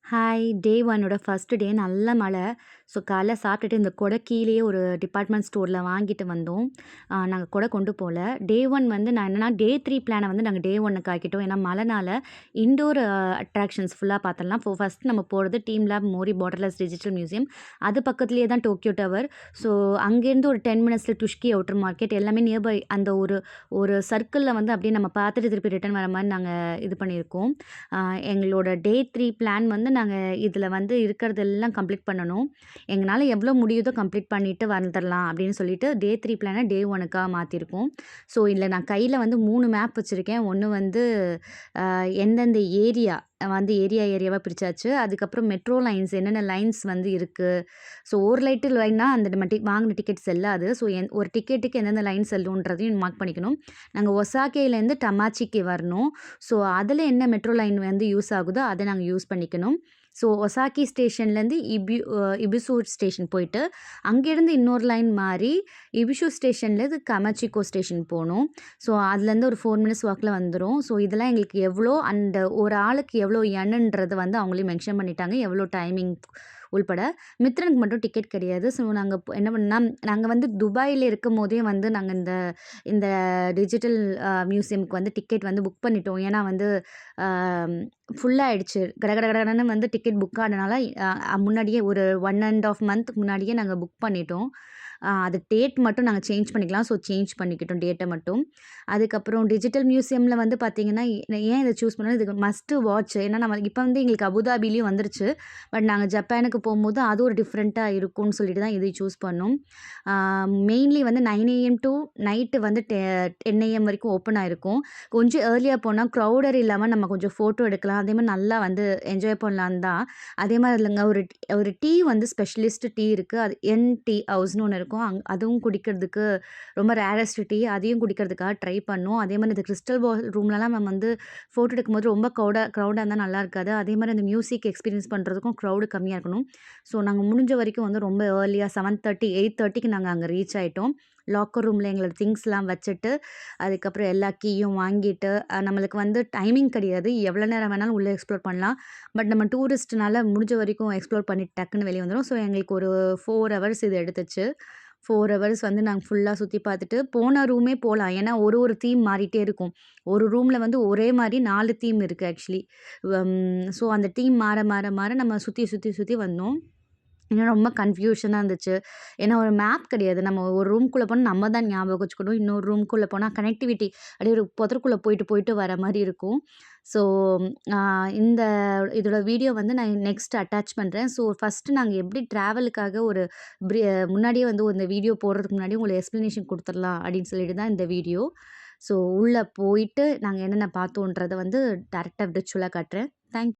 Hi! டே 1 first day நல்ல மழை. So காலைல சாப்பிட்டுட்டு இந்த கொடை கீழேயே ஒரு டிபார்ட்மெண்ட் ஸ்டோர்ல வாங்கிட்டு வந்தோம். நாங்க கொடை கொண்டு போல. டே 1 வந்து நான் என்னன்னா, டே 3 பிளான வந்து நாங்க டே 1க்கு ஆக்கிட்டோம். ஏன்னா மழைனால இன்டோர் அட்ராக்ஷன்ஸ் ஃபுல்லா பார்த்துடலாம். ஃபர்ஸ்ட் நம்ம போறது team lab Mori borderless digital museum. அது பக்கத்திலேயே தான் டோக்கியோ டவர். ஸோ அங்கேருந்து ஒரு 10 மினிட்ஸ்ல டுஷ்கி அவுட்டர் மார்க்கெட் எல்லாமே நியர்பை அந்த ஒரு ஒரு சர்க்கிள்ல வந்து அப்படியே நம்ம பார்த்துட்டு திருப்பி ரிட்டர்ன் வர மாரி நாங்க இது பண்ணியிருக்கோம். எங்களோட டே 3 பிளான் வந்து நாங்க இதில வந்து இருக்கிறதெல்லாம் கம்ப்ளீட் பண்ணணும். எங்கனால எவ்வளோ முடியுதோ கம்ப்ளீட் பண்ணிட்டு வந்துரலாம் அப்படின்னு சொல்லிட்டு டே 3 பிளான டே 1க்கா மாத்திருக்கோம். ஸோ இதில நான் கையில வந்து 3 மேப் வச்சிருக்கேன். ஒண்ணு வந்து எந்தெந்த ஏரியா வந்து ஏரியாவா பிரிச்சாச்சு. அதுக்கப்புறம் மெட்ரோ லைன்ஸ் என்னென்ன லைன்ஸ் வந்து இருக்கு. ஸோ ஒரு லைன்னா அந்த நம்ம வாங்குன டிக்கெட் செல்லாது. ஸோ ஒரு டிக்கெட்டுக்கு எந்தெந்த லைன் செல்லுன்றதையும் மார்க் பண்ணிக்கணும். நாங்க ஒசாகேலேருந்து டமாச்சிக்கு வரணும். ஸோ அதில என்ன மெட்ரோ லைன் வந்து யூஸ் ஆகுதோ அத நாங்க யூஸ் பண்ணிக்கணும். ஸோ ஒசாகி ஸ்டேஷன்லேருந்து இபிசு ஸ்டேஷன் போயிட்டு, அங்கேருந்து இன்னொரு லைன் மாறி இபிஷு ஸ்டேஷன்லேருந்து கமாச்சிக்கோ ஸ்டேஷன் போணும். ஸோ அதுலேருந்து ஒரு 4 மினிட்ஸ் வாக்கில வந்துரும். ஸோ இதெல்லாம் எங்களுக்கு எவ்வளோ அந்த ஒரு ஆளுக்கு எவ்வளோ எண்ணுன்றது வந்து அவங்களே மென்ஷன் பண்ணிட்டாங்க. எவ்வளோ டைமிங் உள்பட. மித்ரனுக்கு மட்டும் டிக்கெட் கிடையாது. ஸோ நாங்க என்ன பண்ணோம்னா, நாங்க வந்து துபாயில இருக்கும்போதே வந்து நாங்க இந்த இந்த டிஜிட்டல் மியூசியம்க்கு வந்து டிக்கெட் வந்து புக் பண்ணிட்டோம். ஏன்னா வந்து அ ஃபுல் ஆயிடுச்சு. கடகடன்னு வந்து டிக்கெட் புக் ஆனனால முன்னாடியே ஒரு 1 1/2 மந்த்க்கு முன்னாடியே நாங்க புக் பண்ணிட்டோம். அது டேட் மட்டும் நாங்க சேஞ்ச் பண்ணிக்கலாம். ஸோ சேஞ்ச் பண்ணிக்கிட்டோம் டேட்ட மட்டும். அதுக்கப்புறம் டிஜிட்டல் மியூசியம்ல வந்து பார்த்தீங்கன்னா, ஏன் இத சூஸ் பண்ணோம்னா, இதுக்கு மஸ்ட் வாட்ச். ஏன்னா நம்ம இப்ப வந்து எங்களுக்கு அபுதாபிலயும் வந்துருச்சு. பட் நாங்க ஜப்பானுக்கு போம்போது அது ஒரு டிஃப்ரெண்ட்டா இருக்கும்னு சொல்லிட்டு தான் இதை சூஸ் பண்ணோம். மெயின்லி வந்து 9 ஏஎம் டூ நைட்டு வந்து 10 ஏஎம் வரைக்கும் ஓப்பன் ஆயிருக்கும். கொஞ்சம் ஏர்லியா போனா க்ரவுடர் இல்லாம நம்ம கொஞ்சம் ஃபோட்டோ எடுக்கலாம். அதே மாரி நல்லா வந்து என்ஜாய் பண்ணலான்னு தான். அதே மாரி இல்லங்க ஒரு டீ வந்து ஸ்பெஷலிஸ்ட் டீ இருக்கு. அது என் டீ ஹவுஸ்ன்னு ஒண்ணு இருக்கும். அதுவும் குடிக்கிறதுக்கு ரொம்ப ரேரஸ்ட் டீ. அதையும் குடிக்கிறதுக்காக ட்ரை பண்ணோம். அதே மாரி இந்த கிறிஸ்டல் பால் ரூம்லலாம் நம்ம வந்து ஃபோட்டோ எடுக்கும்போது ரொம்ப க்ரவுடா இருந்தா நல்லா இருக்காது. அதே மாரி அந்த மியூசிக் எக்ஸ்பீரியன்ஸ் பண்ணுறதுக்கும் க்ரவுடு கம்மியா இருக்கணும். ஸோ நாங்க முடிஞ்ச வரைக்கும் வந்து ரொம்ப ஏர்லியா 7:30, 8:30க்கு நாங்க அங்க ரீச் ஆயிட்டோம். லாக்கர் ரூம்ல எங்களோட திங்ஸ்லாம் வச்சுட்டு, அதுக்கப்புறம் எல்லா கீயும் வாங்கிட்டு, நம்மளுக்கு வந்து டைமிங் கிடையாது. எவ்வளோ நேரம் வேணாலும் உள்ள எக்ஸ்ப்ளோர் பண்ணலாம். பட் நம்ம டூரிஸ்ட்னால முடிஞ்ச வரைக்கும் எக்ஸ்ப்ளோர் பண்ணிட்டு டக்குன்னு வெளிய வந்துரும். ஸோ எங்களுக்கு ஒரு 4 ஹவர்ஸ் இது எடுத்துச்சு. 4 ஹவர்ஸ் வந்து நாங்க ஃபுல்லா சுத்தி பார்த்துட்டு, போன ரூமே போலாம். ஏன்னா ஒரு தீம் மாறிட்டே இருக்கும். ஒரு ரூம்ல வந்து ஒரே மாரி 4 தீம் இருக்கு ஆக்சுவலி. ஸோ அந்த தீம் மாற நம்ம சுத்தி வந்தோம். ஏன்னா ரொம்ப கன்ஃப்யூஷனா இருந்துச்சு. ஏன்னா ஒரு மேப் கிடையாது. நம்ம ஒரு ரூம்குள்ள போனா நம்ம தான் ஞாபகம் வச்சுக்கணும். இன்னொரு ரூம்குள்ள போனா கனெக்டிவிட்டி அப்படியே ஒரு புதருக்குள்ள போயிட்டு வர மாரி இருக்கும். ஸோ அ இந்த இதோட வீடியோ வந்து நான் நெக்ஸ்ட் அட்டாச் பண்றேன். ஸோ ஃபர்ஸ்ட்டு நாங்க எப்படி ட்ராவலுக்காக ஒரு ப்ரி முன்னாடியே வந்து இந்த வீடியோ போடுறதுக்கு முன்னாடி உங்களுக்கு எக்ஸ்ப்ளனேஷன் குடுத்துரலாம் அப்படின்னு சொல்லிட்டு தான் இந்த வீடியோ. ஸோ உள்ள போயிட்டு நாங்க என்னென்ன பார்த்தோன்றத வந்து டைரக்ட்டா விர்ச்சுவலா காட்டுறேன். தேங்க்